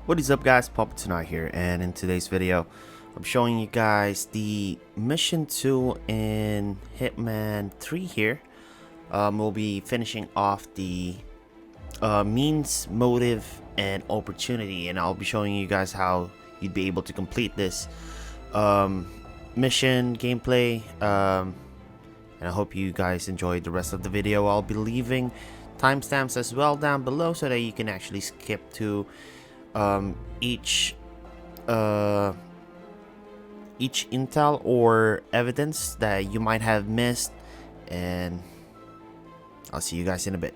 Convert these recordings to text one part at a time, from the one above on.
What is up, guys? Papa Tonight here, and in today's video I'm showing you guys the mission 2 in Hitman 3 here. We'll be finishing off the means, motive, and opportunity, and I'll be showing you guys how you'd be able to complete this mission gameplay, and I hope you guys enjoyed the rest of the video. I'll be leaving timestamps as well down below so that you can actually skip to each intel or evidence that you might have missed, and I'll see you guys in a bit.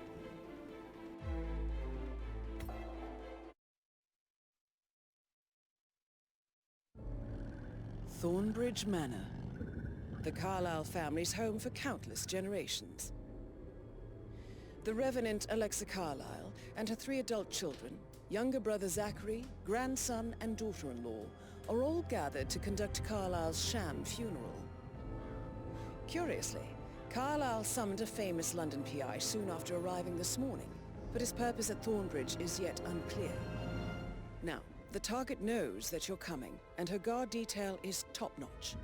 Thornbridge Manor, the Carlisle family's home for countless generations. The Revenant Alexa Carlisle and her 3 adult children, younger brother Zachary, grandson and daughter-in-law, are all gathered to conduct Carlisle's sham funeral. Curiously, Carlisle summoned a famous London PI soon after arriving this morning, but his purpose at Thornbridge is yet unclear. Now, the target knows that you're coming, and her guard detail is top-notch.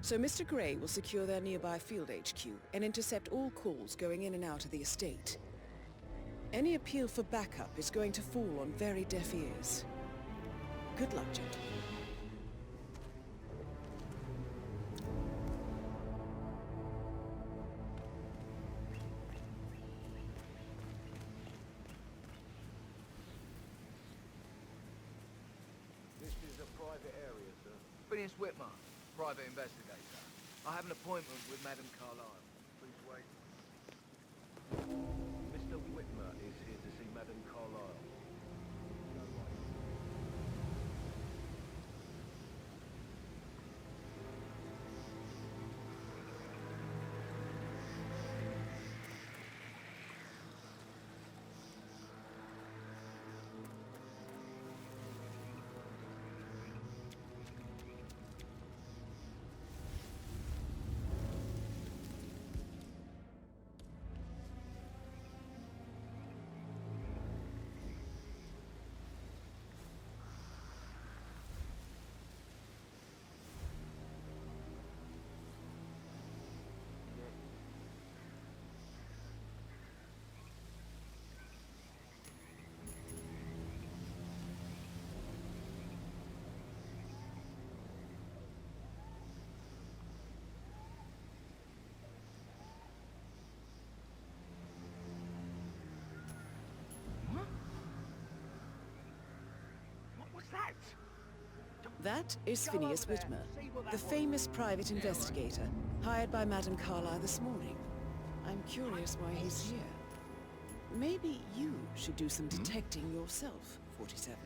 So Mr. Gray will secure their nearby field HQ and intercept all calls going in and out of the estate. Any appeal for backup is going to fall on very deaf ears. Good luck, gentlemen. This is a private area, sir. Phineas Whitmer, private investigator. I have an appointment with Madame Carlisle. Please wait. Mr. Whitmer is here to see Madame Carlisle. That is Phineas Whitmer, the famous private investigator hired by Madame Carlisle this morning. I'm curious why he's here. Maybe you should do some detecting yourself, 47.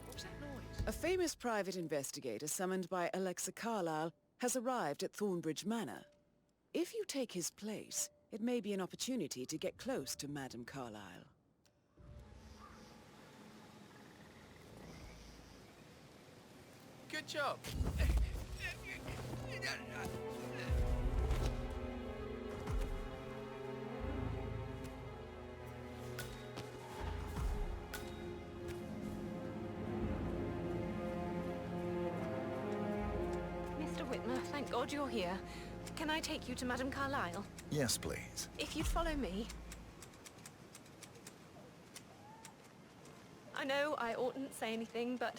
What's that noise? A famous private investigator summoned by Alexa Carlisle has arrived at Thornbridge Manor. If you take his place, it may be an opportunity to get close to Madame Carlisle. Good job. Mr. Whitmer, thank God you're here. Can I take you to Madame Carlisle? Yes, please. If you'd follow me. I know I oughtn't say anything, but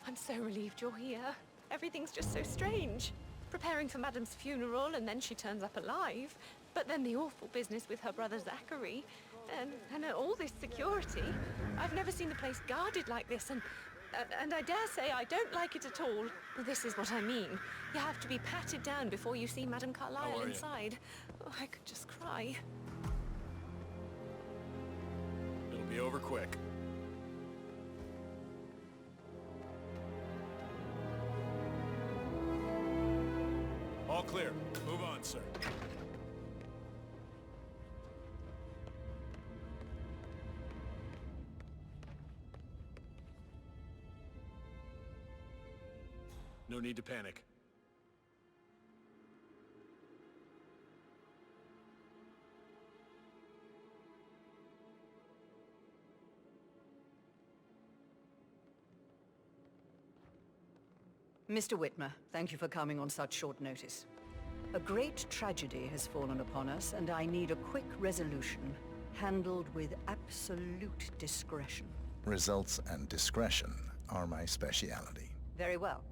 I'm so relieved you're here. Everything's just so strange. Preparing for Madame's funeral, and then she turns up alive. But then the awful business with her brother Zachary, and all this security. I've never seen the place guarded like this, and I dare say I don't like it at all. This is what I mean. You have to be patted down before you see Madame Carlisle inside. Oh, I could just cry. It'll be over quick. All clear. Move on, sir. No need to panic. Mr. Whitmer, thank you for coming on such short notice. A great tragedy has fallen upon us, and I need a quick resolution, handled with absolute discretion. Results and discretion are my speciality. Very well.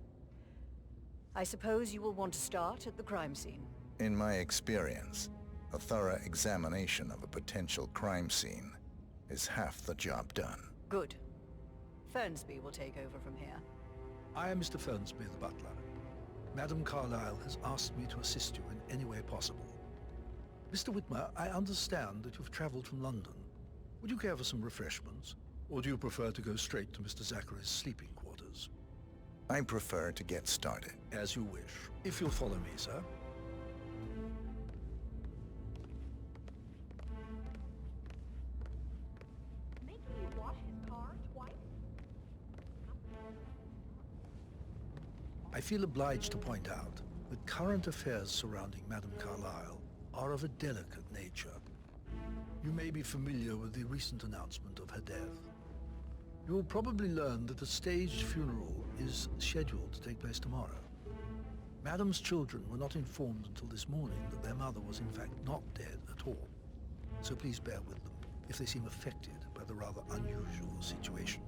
I suppose you will want to start at the crime scene. In my experience, a thorough examination of a potential crime scene is half the job done. Good. Frensby will take over from here. I am Mr. Frensby, the butler. Madam Carlisle has asked me to assist you in any way possible. Mr. Whitmer, I understand that you've traveled from London. Would you care for some refreshments? Or do you prefer to go straight to Mr. Zachary's sleeping quarters? I prefer to get started. As you wish. If you'll follow me, sir. Making you wash his car twice? I feel obliged to point out that current affairs surrounding Madam Carlisle are of a delicate nature. You may be familiar with the recent announcement of her death. You will probably learn that a staged funeral is scheduled to take place tomorrow. Madam's children were not informed until this morning that their mother was in fact not dead at all. So please bear with them if they seem affected by the rather unusual situation.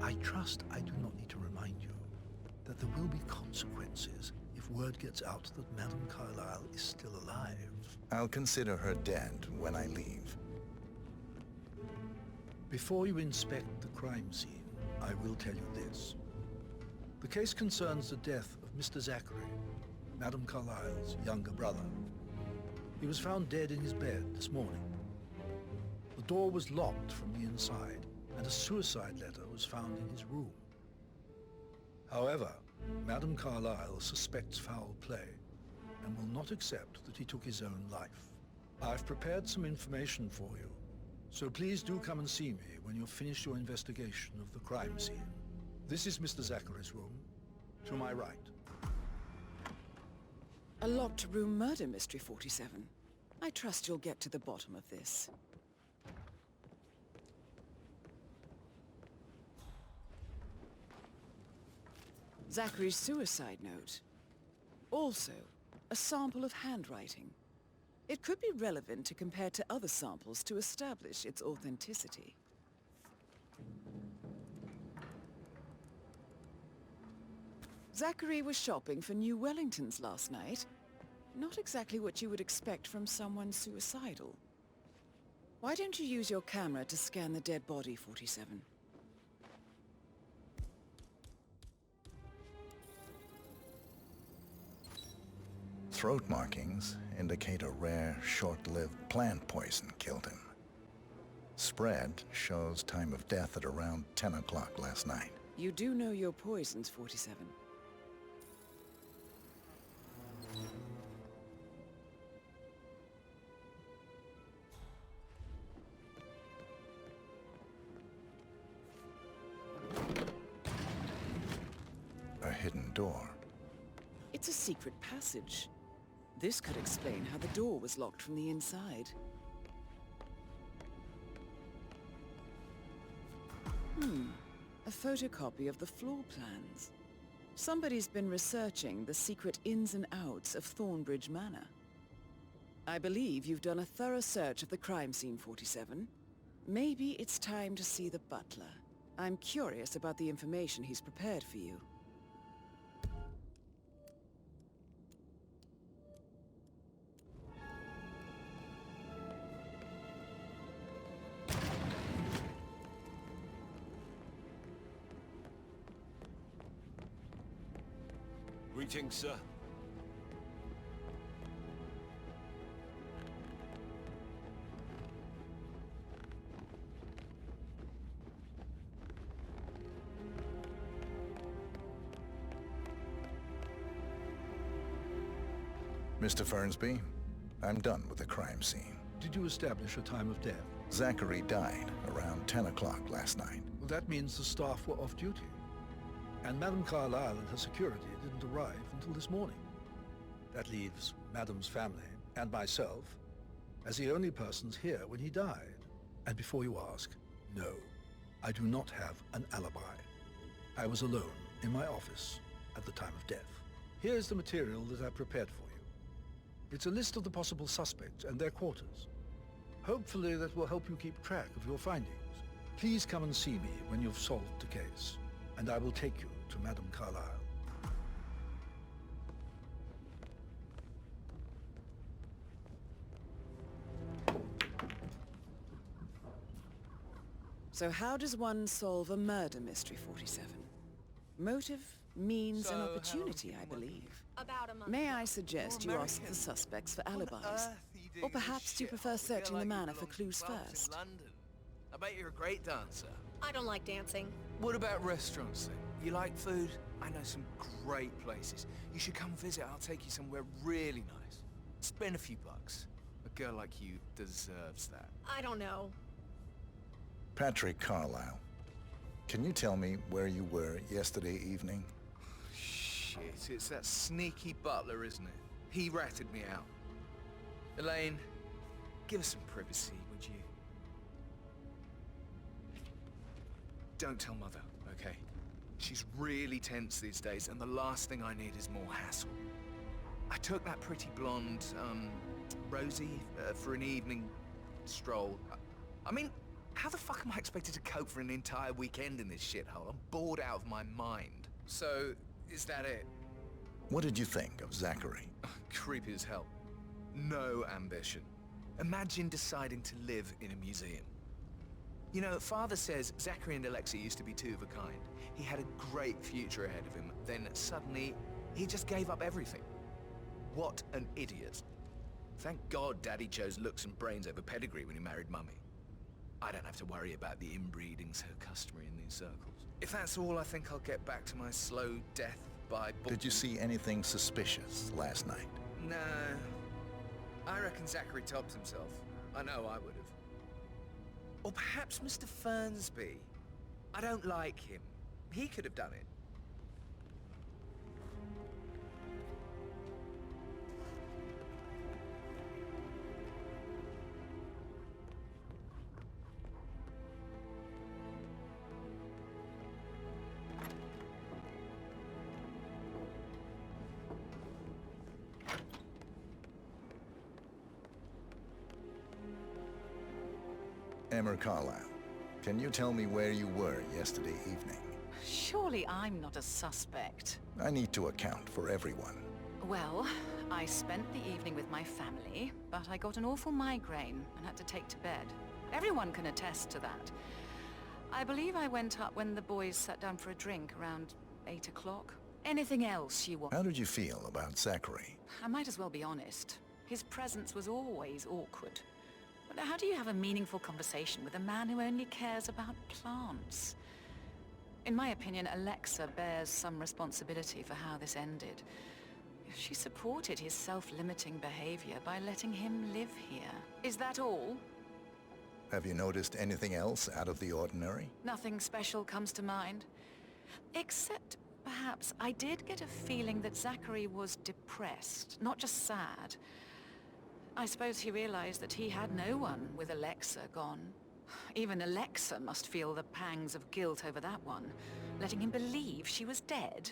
I trust I do not need to remind you that there will be consequences if word gets out that Madam Carlisle is still alive. I'll consider her dead when I leave. Before you inspect the crime scene, I will tell you this. The case concerns the death of Mr. Zachary, Madam Carlisle's younger brother. He was found dead in his bed this morning. The door was locked from the inside, and a suicide letter was found in his room. However, Madam Carlisle suspects foul play and will not accept that he took his own life. I've prepared some information for you, so please do come and see me when you've finished your investigation of the crime scene. This is Mr. Zachary's room, to my right. A locked room murder mystery, 47. I trust you'll get to the bottom of this. Zachary's suicide note. Also, a sample of handwriting. It could be relevant to compare to other samples to establish its authenticity. Zachary was shopping for new Wellingtons last night. Not exactly what you would expect from someone suicidal. Why don't you use your camera to scan the dead body, 47? Throat markings indicate a rare, short-lived plant poison killed him. Spread shows time of death at around 10 o'clock last night. You do know your poisons, 47. A hidden door. It's a secret passage. This could explain how the door was locked from the inside. A photocopy of the floor plans. Somebody's been researching the secret ins and outs of Thornbridge Manor. I believe you've done a thorough search of the crime scene, 47. Maybe it's time to see the butler. I'm curious about the information he's prepared for you. Greetings, sir. Mr. Frensby, I'm done with the crime scene. Did you establish a time of death? Zachary died around 10 o'clock last night. Well, that means the staff were off duty. And Madam Carlisle and her security didn't arrive until this morning. That leaves Madam's family and myself as the only persons here when he died. And before you ask, no, I do not have an alibi. I was alone in my office at the time of death. Here's the material that I prepared for you. It's a list of the possible suspects and their quarters. Hopefully that will help you keep track of your findings. Please come and see me when you've solved the case, and I will take you to Madame Carlisle. So how does one solve a murder mystery, 47? Motive, means, and opportunity, I believe. About a month. May I suggest you ask the suspects for alibis? Or perhaps do you prefer searching the manor for clues first? London. I bet you're a great dancer. I don't like dancing. What about restaurants then? You like food? I know some great places. You should come visit. I'll take you somewhere really nice. Spend a few bucks. A girl like you deserves that. I don't know. Patrick Carlisle, can you tell me where you were yesterday evening? Shit, it's that sneaky butler, isn't it? He ratted me out. Elaine, give us some privacy, would you? Don't tell Mother, okay? She's really tense these days, and the last thing I need is more hassle. I took that pretty blonde, Rosie, for an evening stroll. I mean, how the fuck am I expected to cope for an entire weekend in this shithole? I'm bored out of my mind. So, is that it? What did you think of Zachary? Creepy as hell. No ambition. Imagine deciding to live in a museum. You know, Father says Zachary and Alexa used to be two of a kind. He had a great future ahead of him, then suddenly, he just gave up everything. What an idiot. Thank God Daddy chose looks and brains over pedigree when he married Mummy. I don't have to worry about the inbreeding so customary in these circles. If that's all, I think I'll get back to my slow death by... Did you see anything suspicious last night? No. I reckon Zachary tops himself. I know I would have. Or perhaps Mr. Frensby. I don't like him. He could have done it. Emma Carlisle, can you tell me where you were yesterday evening? Surely I'm not a suspect. I need to account for everyone. Well, I spent the evening with my family, but I got an awful migraine and had to take to bed. Everyone can attest to that. I believe I went up when the boys sat down for a drink around 8 o'clock. Anything else you want? How did you feel about Zachary? I might as well be honest. His presence was always awkward. But how do you have a meaningful conversation with a man who only cares about plants? In my opinion, Alexa bears some responsibility for how this ended. She supported his self-limiting behavior by letting him live here. Is that all? Have you noticed anything else out of the ordinary? Nothing special comes to mind. Except, perhaps, I did get a feeling that Zachary was depressed, not just sad. I suppose he realized that he had no one with Alexa gone. Even Alexa must feel the pangs of guilt over that one, letting him believe she was dead.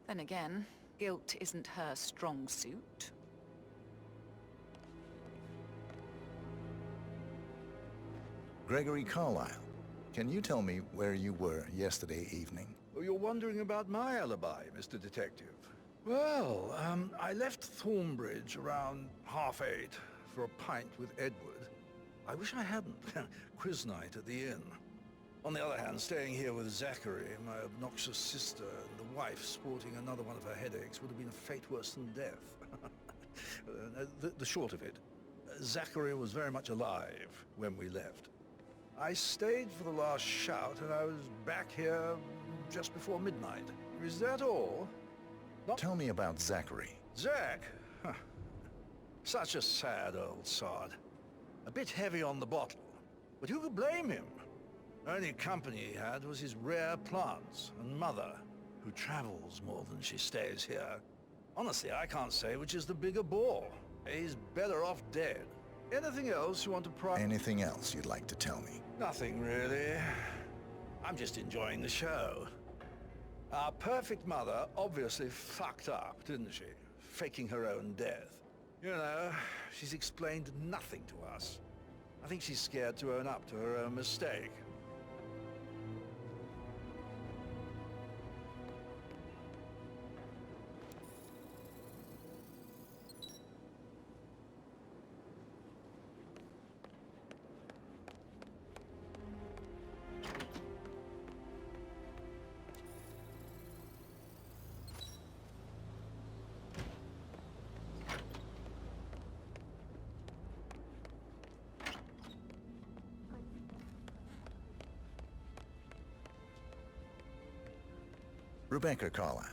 Then again, guilt isn't her strong suit. Gregory Carlisle, can you tell me where you were yesterday evening? Oh, you're wondering about my alibi, Mr. Detective. Well, I left Thornbridge around 8:30 for a pint with Edward. I wish I hadn't. Quiz night at the inn. On the other hand, staying here with Zachary, my obnoxious sister, and the wife sporting another one of her headaches would have been a fate worse than death. The short of it, Zachary was very much alive when we left. I stayed for the last shout, and I was back here just before midnight. Is that all? Tell me about Zachary. Zach? Huh. Such a sad old sod. A bit heavy on the bottle. But who could blame him? Only company he had was his rare plants and Mother, who travels more than she stays here. Honestly, I can't say which is the bigger bore. He's better off dead. Anything else you want to Anything else you'd like to tell me? Nothing, really. I'm just enjoying the show. Our perfect mother obviously fucked up, didn't she? Faking her own death. You know, she's explained nothing to us. I think she's scared to own up to her own mistake. Rebecca Carlisle,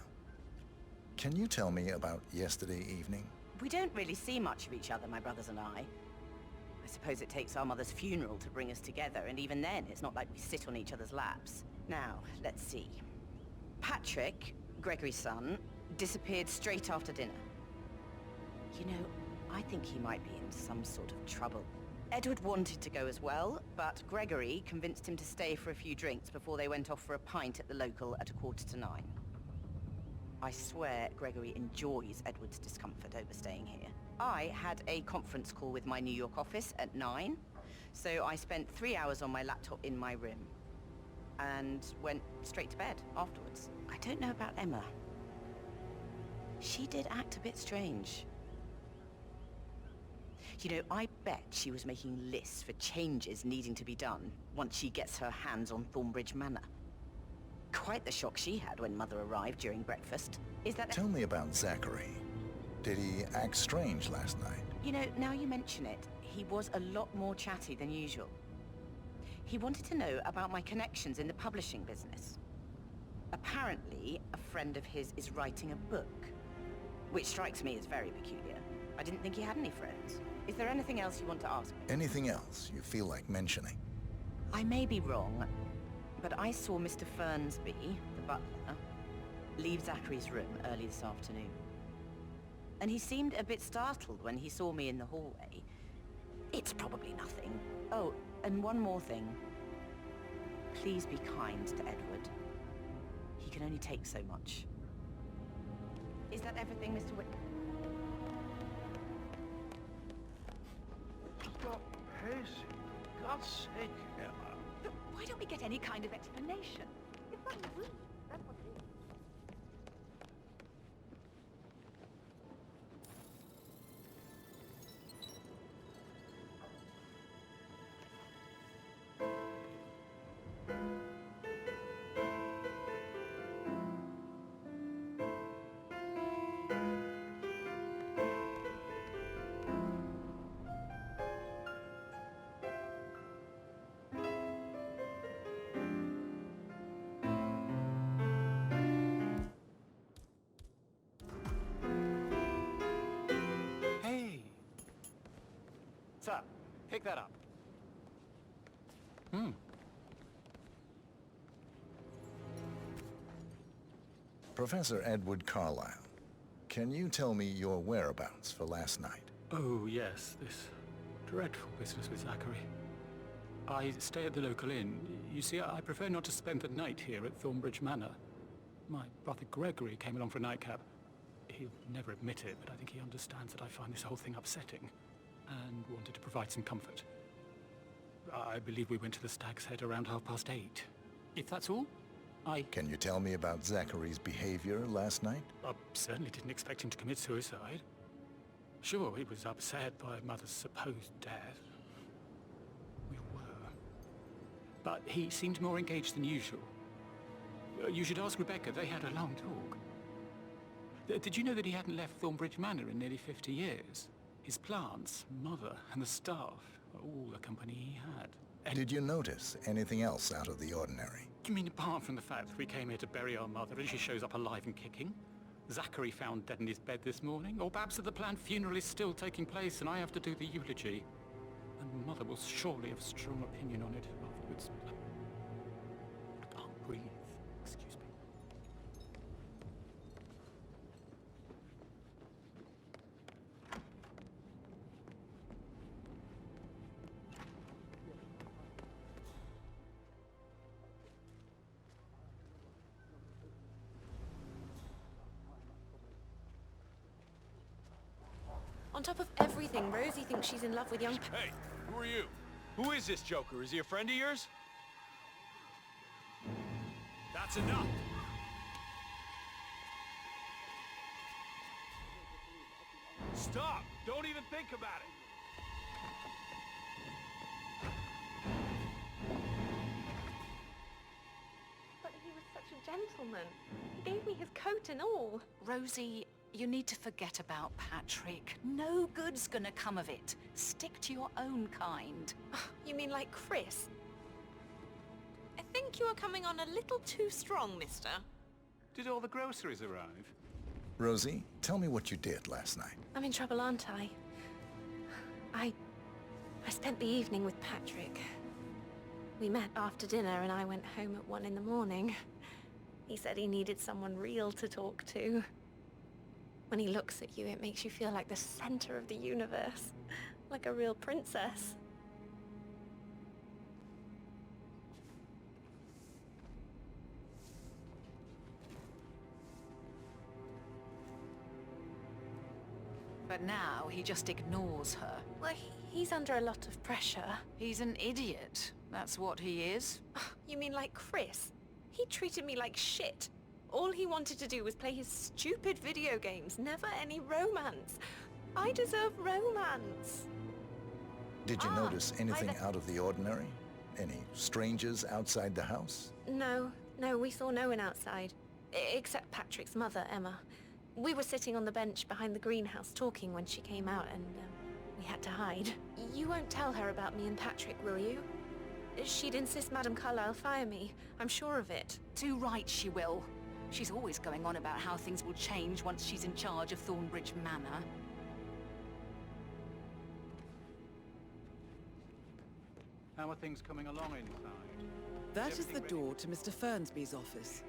can you tell me about yesterday evening? We don't really see much of each other, my brothers and I. I suppose it takes our mother's funeral to bring us together, and even then, it's not like we sit on each other's laps. Now, let's see. Patrick, Gregory's son, disappeared straight after dinner. You know, I think he might be in some sort of trouble. Edward wanted to go as well, but Gregory convinced him to stay for a few drinks before they went off for a pint at the local at 9:15. I swear Gregory enjoys Edward's discomfort over staying here. I had a conference call with my New York office at 9, so I spent 3 hours on my laptop in my room and went straight to bed afterwards. I don't know about Emma. She did act a bit strange. You know, I bet she was making lists for changes needing to be done once she gets her hands on Thornbridge Manor. Quite the shock she had when Mother arrived during breakfast. Is that... Tell me about Zachary. Did he act strange last night? You know, now you mention it, he was a lot more chatty than usual. He wanted to know about my connections in the publishing business. Apparently, a friend of his is writing a book, which strikes me as very peculiar. I didn't think he had any friends. Is there anything else you want to ask me? Anything else you feel like mentioning? I may be wrong, but I saw Mr. Frensby, the butler, leave Zachary's room early this afternoon. And he seemed a bit startled when he saw me in the hallway. It's probably nothing. Oh, and one more thing. Please be kind to Edward. He can only take so much. Is that everything, Mr. Whit... Stop pacing. For God's sake, Emma. Look, why don't we get any kind of explanation? It's not rude. That's what it is. Sir, pick that up. Professor Edward Carlisle, can you tell me your whereabouts for last night? Oh, yes, this dreadful business with Zachary. I stay at the local inn. You see, I prefer not to spend the night here at Thornbridge Manor. My brother Gregory came along for a nightcap. He'll never admit it, but I think he understands that I find this whole thing upsetting and wanted to provide some comfort. I believe we went to the Stag's Head around 8:30. If that's all, Can you tell me about Zachary's behavior last night? I certainly didn't expect him to commit suicide. Sure, he was upset by Mother's supposed death. We were. But he seemed more engaged than usual. You should ask Rebecca. They had a long talk. Did you know that he hadn't left Thornbridge Manor in nearly 50 years? His plants, Mother, and the staff were all the company he had. And Did you notice anything else out of the ordinary? you mean apart from the fact that we came here to bury our mother and she shows up alive and kicking? Zachary found dead in his bed this morning? Or perhaps that the planned funeral is still taking place and I have to do the eulogy? And Mother will surely have a strong opinion on it afterwards. I can't breathe. Excuse me. top of everything, Rosie thinks she's in love with young... Hey, who are you? Who is this Joker? Is he a friend of yours? That's enough! Stop! Don't even think about it! But he was such a gentleman. He gave me his coat and all. Rosie, you need to forget about Patrick. No good's gonna come of it. Stick to your own kind. You mean like Chris? I think you are coming on a little too strong, mister. Did all the groceries arrive? Rosie, tell me what you did last night. I'm in trouble, aren't I? I spent the evening with Patrick. We met after dinner and I went home at 1 in the morning. He said he needed someone real to talk to. When he looks at you, it makes you feel like the center of the universe. Like a real princess. But now he just ignores her. Well, he's under a lot of pressure. He's an idiot. That's what he is. You mean like Chris? He treated me like shit. All he wanted to do was play his stupid video games, never any romance. I deserve romance. Did you notice anything out of the ordinary? Any strangers outside the house? No, we saw no one outside. Except Patrick's mother, Emma. We were sitting on the bench behind the greenhouse talking when she came out and we had to hide. You won't tell her about me and Patrick, will you? She'd insist Madame Carlisle fire me. I'm sure of it. Too right she will. She's always going on about how things will change once she's in charge of Thornbridge Manor. How are things coming along inside? That is the door to Mr. Frensby's office.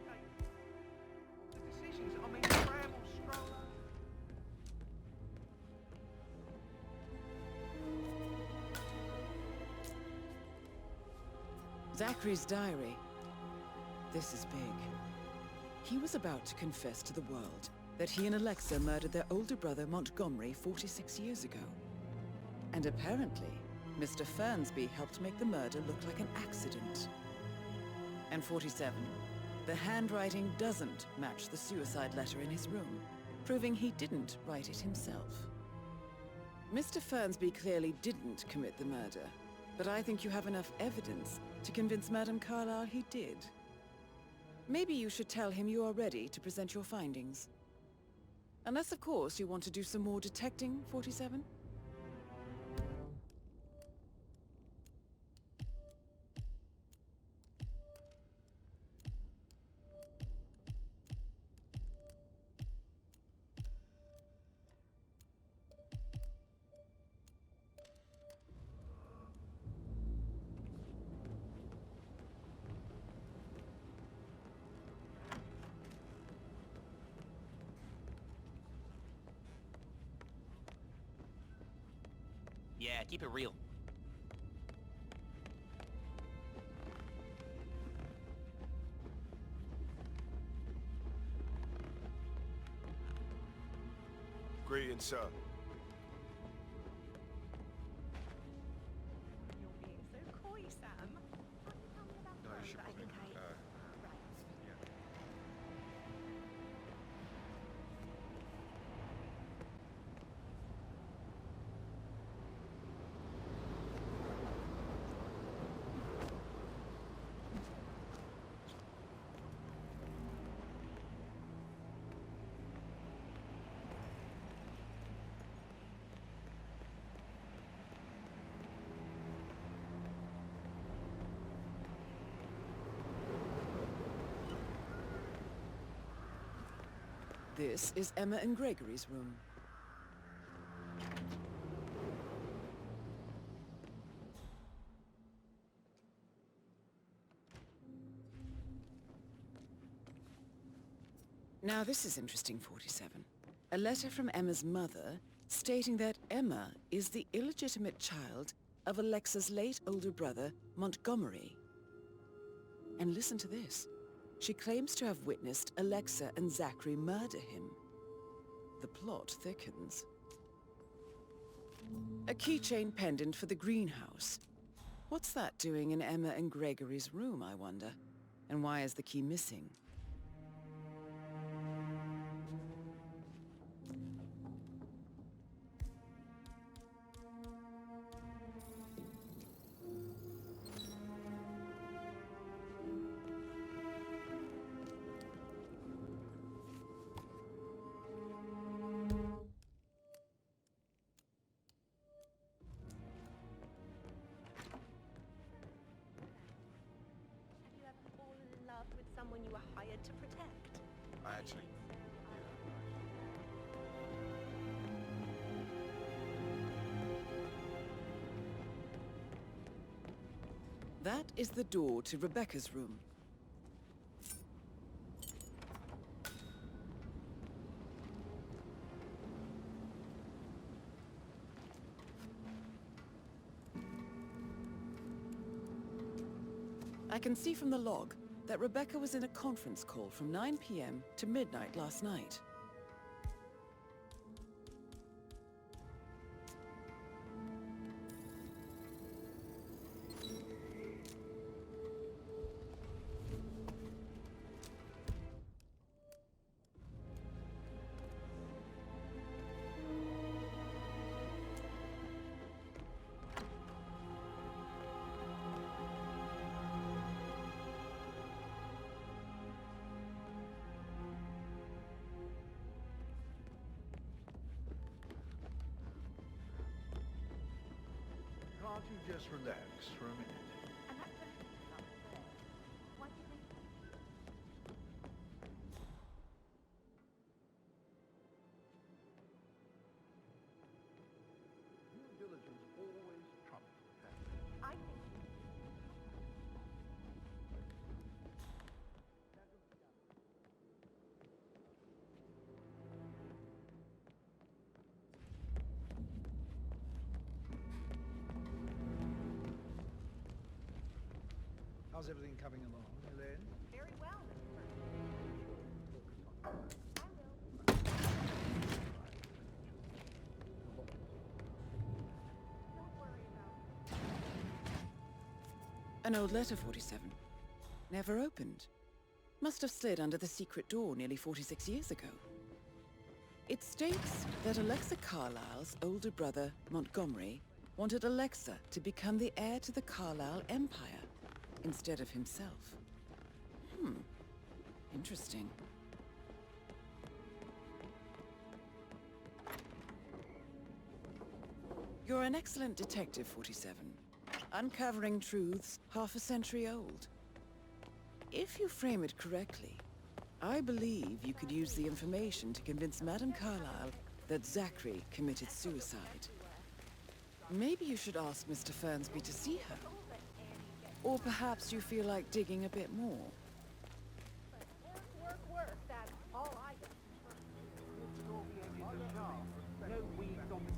The decisions, I mean, Graham will stroll over. Zachary's diary. This is big. He was about to confess to the world that he and Alexa murdered their older brother Montgomery 46 years ago. And apparently, Mr. Frensby helped make the murder look like an accident. And 47. The handwriting doesn't match the suicide letter in his room, proving he didn't write it himself. Mr. Frensby clearly didn't commit the murder, but I think you have enough evidence to convince Madame Carlisle he did. Maybe you should tell him you are ready to present your findings. Unless, of course, you want to do some more detecting, 47? Yeah, keep it real. Greetings, sir. You're being so coy, Sam. Tell me about No, you should that I probably... think I... Right. yeah. This is Emma and Gregory's room. Now this is interesting, 47. A letter from Emma's mother stating that Emma is the illegitimate child of Alexa's late older brother, Montgomery. And listen to this. She claims to have witnessed Alexa and Zachary murder him. The plot thickens. A keychain pendant for the greenhouse. What's that doing in Emma and Gregory's room, I wonder? And why is the key missing? Have you ever fallen in love with someone you were hired to protect? I actually... That is the door to Rebecca's room. I can see from the log that Rebecca was in a conference call from 9 p.m. to midnight last night. Can't you just relax for a minute? And that person upstairs. Why do you think... Due diligence always trumps the family. I think... How's everything coming along, Elaine? Very well, Mr. Frensby. Don't worry about it. An old letter, 47. Never opened. Must have slid under the secret door nearly 46 years ago. It states that Alexa Carlisle's older brother, Montgomery, wanted Alexa to become the heir to the Carlisle Empire instead of himself. Interesting. You're an excellent detective, 47. Uncovering truths half a century old. If you frame it correctly, I believe you could use the information to convince Madame Carlisle that Zachary committed suicide. Maybe you should ask Mr. Frensby to see her. Or perhaps you feel like digging a bit more. Work. That's all I got. No weeds on the...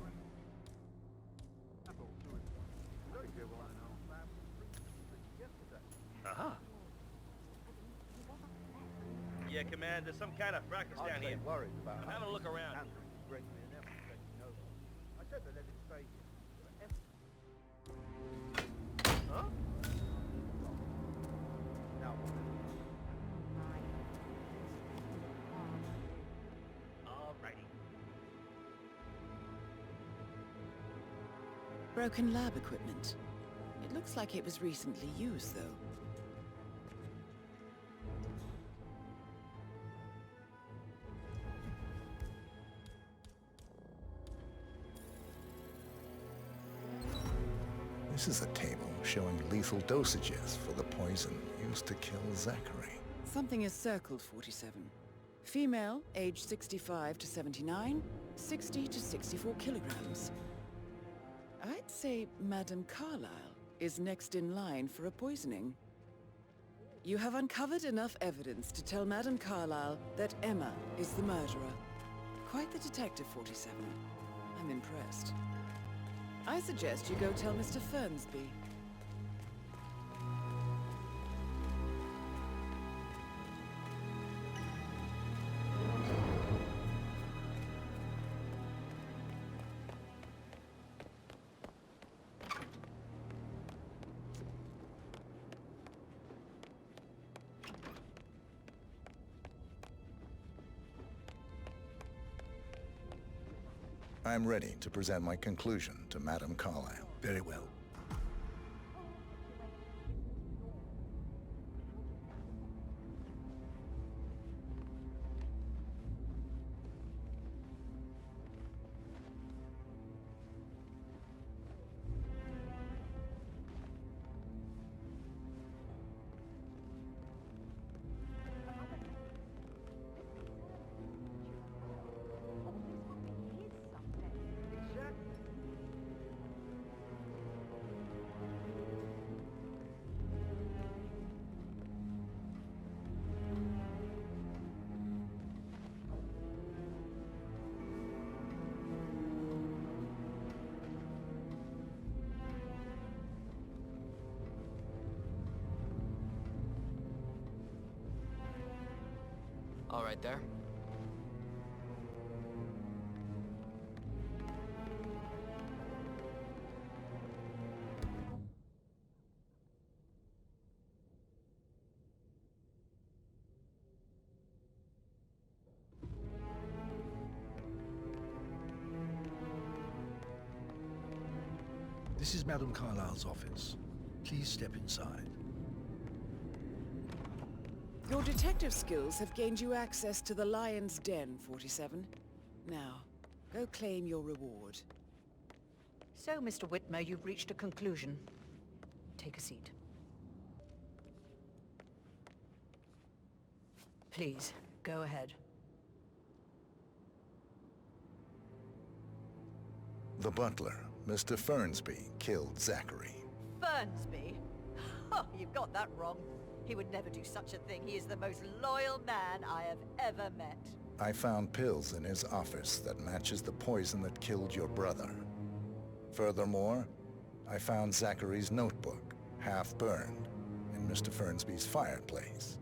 Uh-huh. Yeah, Commander, some kind of fracas down here. worried about I'm having a look around. Gregory and Emma taking over. I said to let him stay here. Huh? Now, Alrighty. Broken lab equipment. It looks like it was recently used, though. This is a table showing lethal dosages for the poison used to kill Zachary. Something is circled, 47. Female, age 65 to 79, 60 to 64 kilograms. I'd say Madame Carlisle is next in line for a poisoning. You have uncovered enough evidence to tell Madame Carlisle that Emma is the murderer. Quite the detective, 47. I'm impressed. I suggest you go tell Mr. Frensby. I'm ready to present my conclusion to Madame Carlisle. Very well. All right there. This is Madame Carlisle's office. Please step inside. Your detective skills have gained you access to the Lion's Den, 47. Now, go claim your reward. So, Mr. Whitmer, you've reached a conclusion. Take a seat. Please, go ahead. The butler, Mr. Frensby, killed Zachary. Frensby? Oh, you've got that wrong. He would never do such a thing. He is the most loyal man I have ever met. I found pills in his office that matches the poison that killed your brother. Furthermore, I found Zachary's notebook, half burned, in Mr. Frensby's fireplace.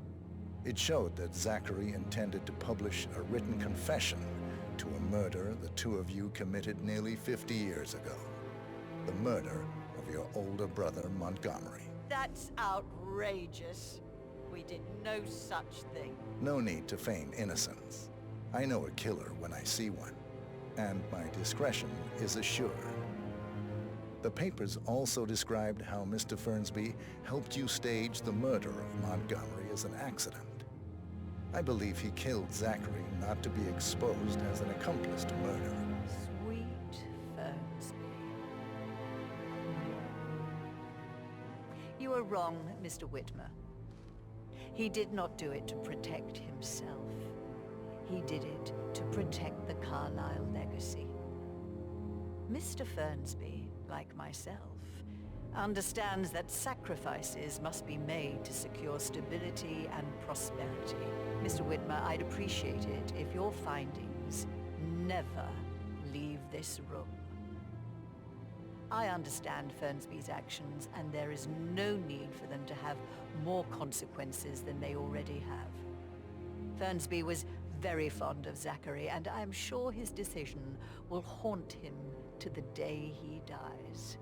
It showed that Zachary intended to publish a written confession to a murder the two of you committed nearly 50 years ago. The murder of your older brother, Montgomery. That's outrageous. We did no such thing. No need to feign innocence. I know a killer when I see one, and my discretion is assured. The papers also described how Mr. Frensby helped you stage the murder of Montgomery as an accident. I believe he killed Zachary not to be exposed as an accomplice to murder. Sweet Frensby. You are wrong, Mr. Whitmer. He did not do it to protect himself. He did it to protect the Carlisle legacy. Mr. Frensby, like myself, understands that sacrifices must be made to secure stability and prosperity. Mr. Whitmer, I'd appreciate it if your findings never leave this room. I understand Frensby's actions, and there is no need for them to have more consequences than they already have. Frensby was very fond of Zachary, and I am sure his decision will haunt him to the day he dies.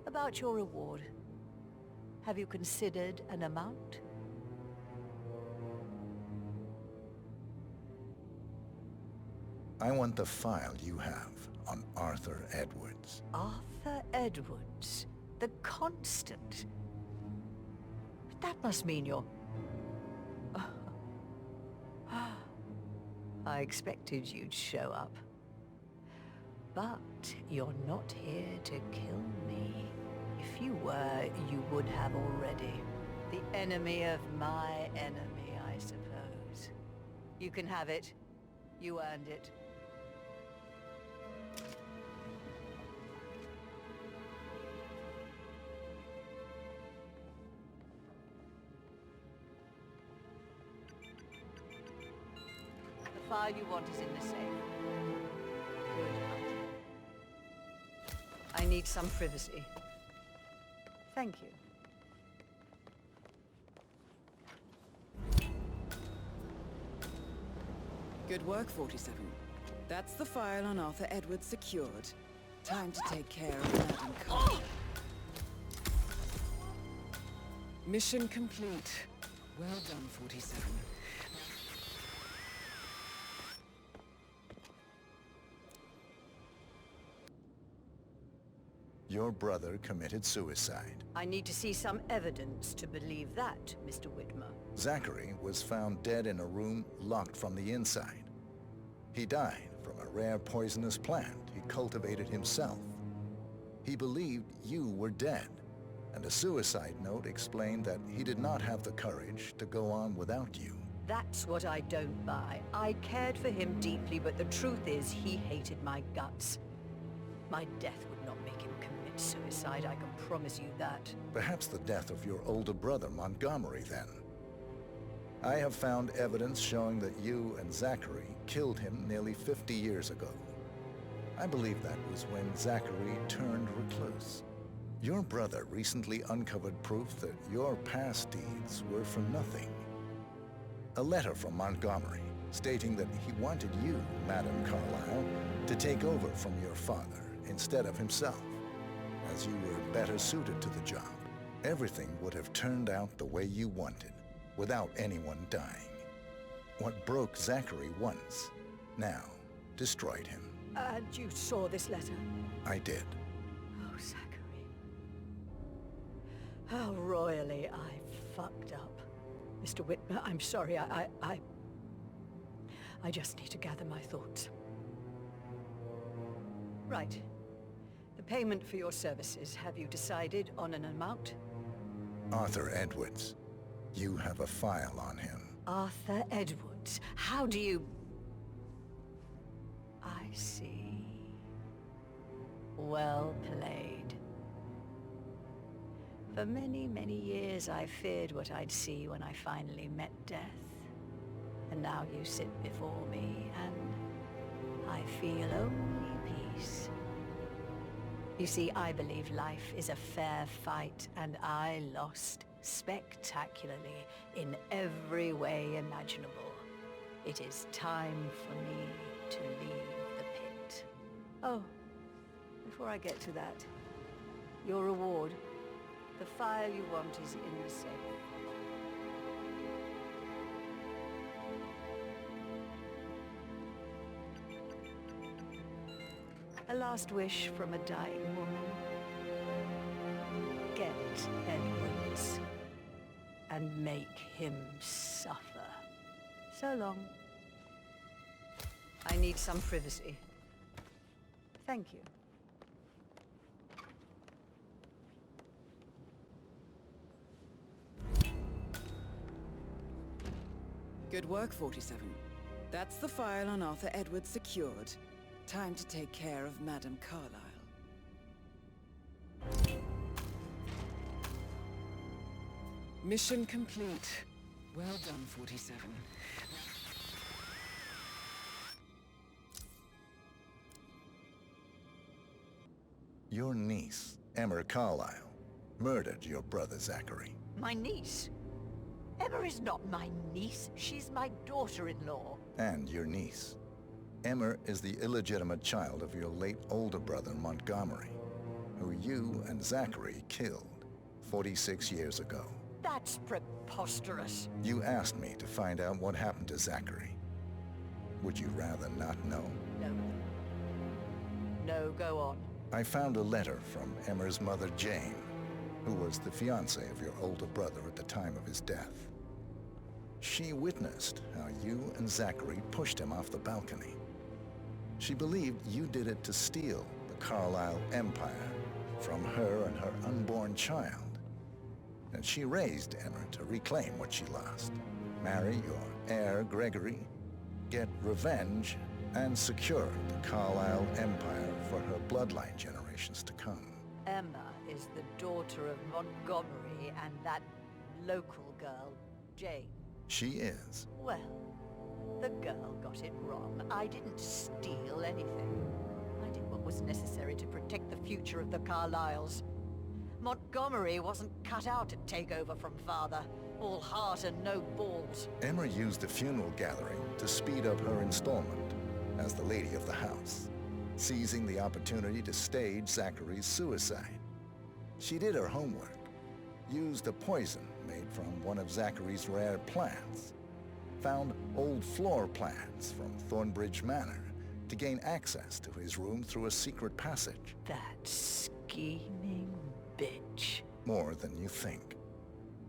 About your reward, have you considered an amount? I want the file you have on Arthur Edwards. Arthur Edwards, the Constant. But that must mean you're... I expected you'd show up. But you're not here to kill me. If you were, you would have already. The enemy of my enemy, I suppose. You can have it. You earned it. The file you want is in the safe. Good hunting. I need some privacy. Thank you. Good work, 47. That's the file on Arthur Edwards secured. Time to take care of Madame Carlisle. Mission complete. Well done, 47. Your brother committed suicide. I need to see some evidence to believe that, Mr. Whitmer. Zachary was found dead in a room locked from the inside. He died from a rare poisonous plant he cultivated himself. He believed you were dead, and a suicide note explained that he did not have the courage to go on without you. That's what I don't buy. I cared for him deeply, but the truth is he hated my guts. My death would not make him commit suicide, I can promise you that. Perhaps the death of your older brother, Montgomery, then. I have found evidence showing that you and Zachary killed him nearly 50 years ago. I believe that was when Zachary turned recluse. Your brother recently uncovered proof that your past deeds were for nothing. A letter from Montgomery stating that he wanted you, Madame Carlisle, to take over from your father instead of himself, as you were better suited to the job. Everything would have turned out the way you wanted, without anyone dying. What broke Zachary once, now destroyed him. And you saw this letter? I did. Oh, Zachary. How royally I fucked up. Mr. Whitmer, I'm sorry, I just need to gather my thoughts. Right. The payment for your services, have you decided on an amount? Arthur Edwards. You have a file on him. Arthur Edwards? How do you... I see. Well played. For many, many years I feared what I'd see when I finally met death. And now you sit before me, and I feel only peace. You see, I believe life is a fair fight, and I lost spectacularly in every way imaginable. It is time for me to leave the pit. Oh, before I get to that, your reward. The file you want is in the safe. A last wish from a dying woman. Get Edwards and make him suffer. So long. I need some privacy. Thank you. Good work, 47. That's the file on Arthur Edwards secured. Time to take care of Madame Carlisle. Mission complete. Well done, 47. Your niece, Emma Carlisle, murdered your brother Zachary. My niece? Emma is not my niece. She's my daughter-in-law. And your niece. Emma is the illegitimate child of your late older brother Montgomery, who you and Zachary killed 46 years ago. That's preposterous. You asked me to find out what happened to Zachary. Would you rather not know? No. No, go on. I found a letter from Emma's mother, Jane, who was the fiancée of your older brother at the time of his death. She witnessed how you and Zachary pushed him off the balcony. She believed you did it to steal the Carlisle empire from her and her unborn child. And she raised Emma to reclaim what she lost, marry your heir, Gregory, get revenge, and secure the Carlisle empire for her bloodline generations to come. Emma is the daughter of Montgomery and that local girl, Jane. She is. Well, the girl got it wrong. I didn't steal anything. I did what was necessary to protect the future of the Carlisles. Montgomery wasn't cut out to take over from father. All heart and no balls. Emma used the funeral gathering to speed up her installment as the lady of the house, seizing the opportunity to stage Zachary's suicide. She did her homework, used a poison made from one of Zachary's rare plants, found old floor plans from Thornbridge Manor to gain access to his room through a secret passage. That scheming bitch. More than you think.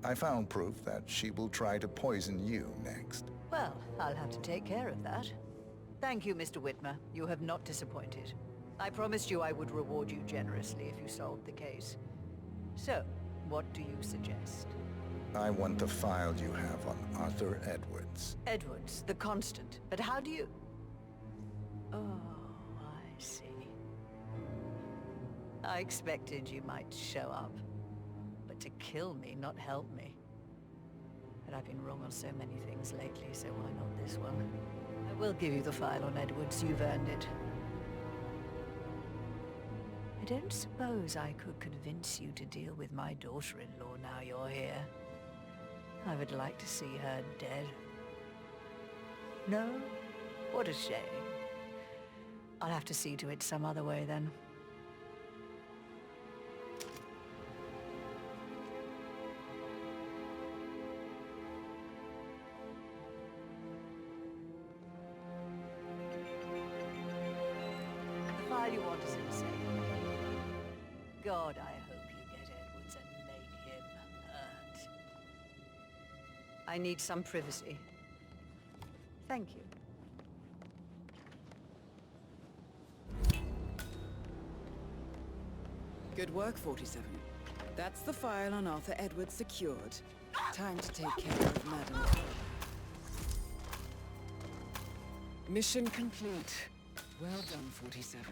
I found proof that she will try to poison you next. Well, I'll have to take care of that. Thank you, Mr. Whitmer. You have not disappointed. I promised you I would reward you generously if you solved the case. So, what do you suggest? I want the file you have on Arthur Edwards. Edwards, the Constant. But how do you... Oh, I see. I expected you might show up. But to kill me, not help me. But I've been wrong on so many things lately, so why not this one? I will give you the file on Edwards. You've earned it. I don't suppose I could convince you to deal with my daughter-in-law now you're here. I would like to see her dead. No? What a shame. I'll have to see to it some other way then. The file you want is insane. God, I hope you get Edwards and make him hurt. I need some privacy. Thank you. Good work, 47. That's the file on Arthur Edwards secured. Time to take care of Madam. Mission complete. Well done, 47.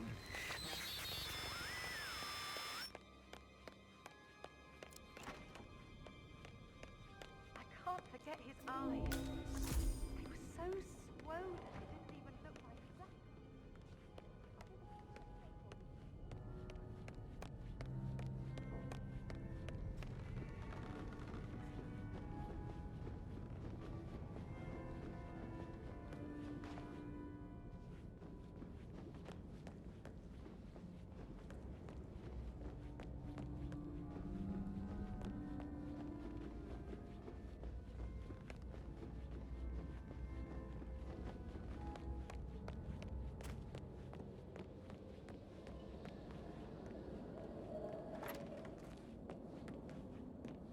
I can't forget his eyes. They were so swollen, it didn't even look like Zachary.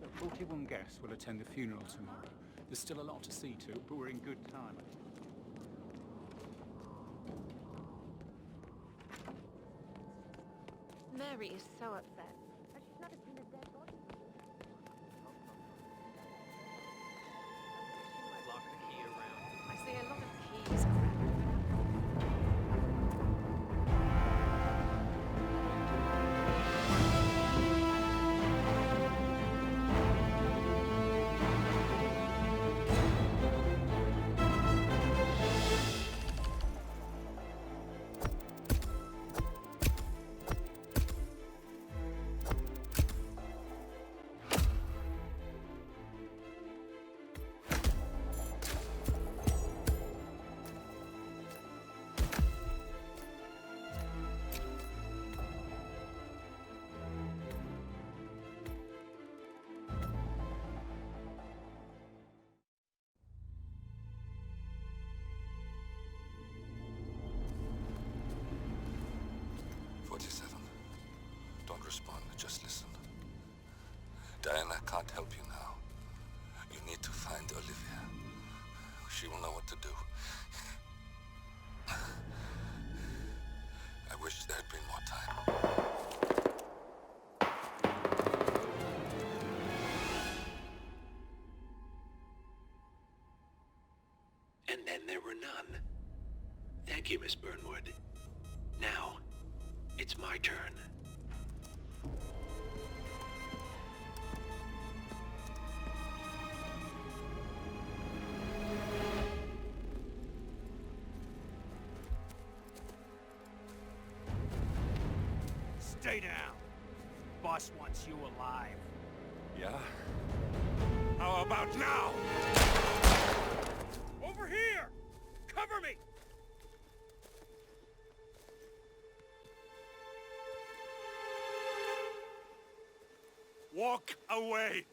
The 41 guests will attend the funeral tomorrow. There's still a lot to see to, but we're in good time. Mary is so upset. But she's never seen a dead body. Lock the key around. I see a lot of keys around. Don't respond, just listen. Diana can't help you now. You need to find Olivia. She will know what to do. I wish there had been more time. And then there were none. Thank you, Miss Burnwood. Now, it's my turn. Stay down. Boss wants you alive. Yeah? How about now? Over here! Cover me! Walk away!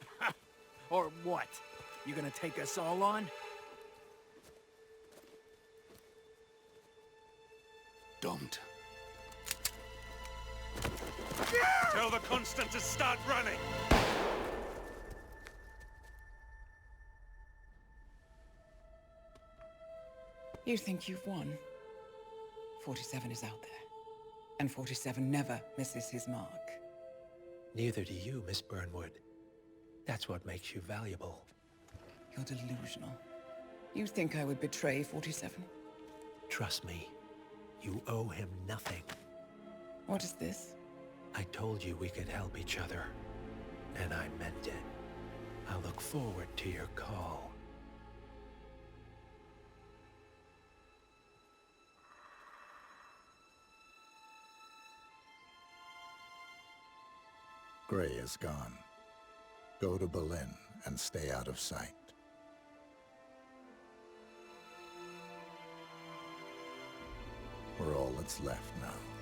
Or what? You gonna take us all on? Don't. Tell the constant to start running! You think you've won? 47 is out there. And 47 never misses his mark. Neither do you, Miss Burnwood. That's what makes you valuable. You're delusional. You think I would betray 47? Trust me, you owe him nothing. What is this? I told you we could help each other, and I meant it. I look forward to your call. Gray is gone. Go to Berlin and stay out of sight. We're all that's left now.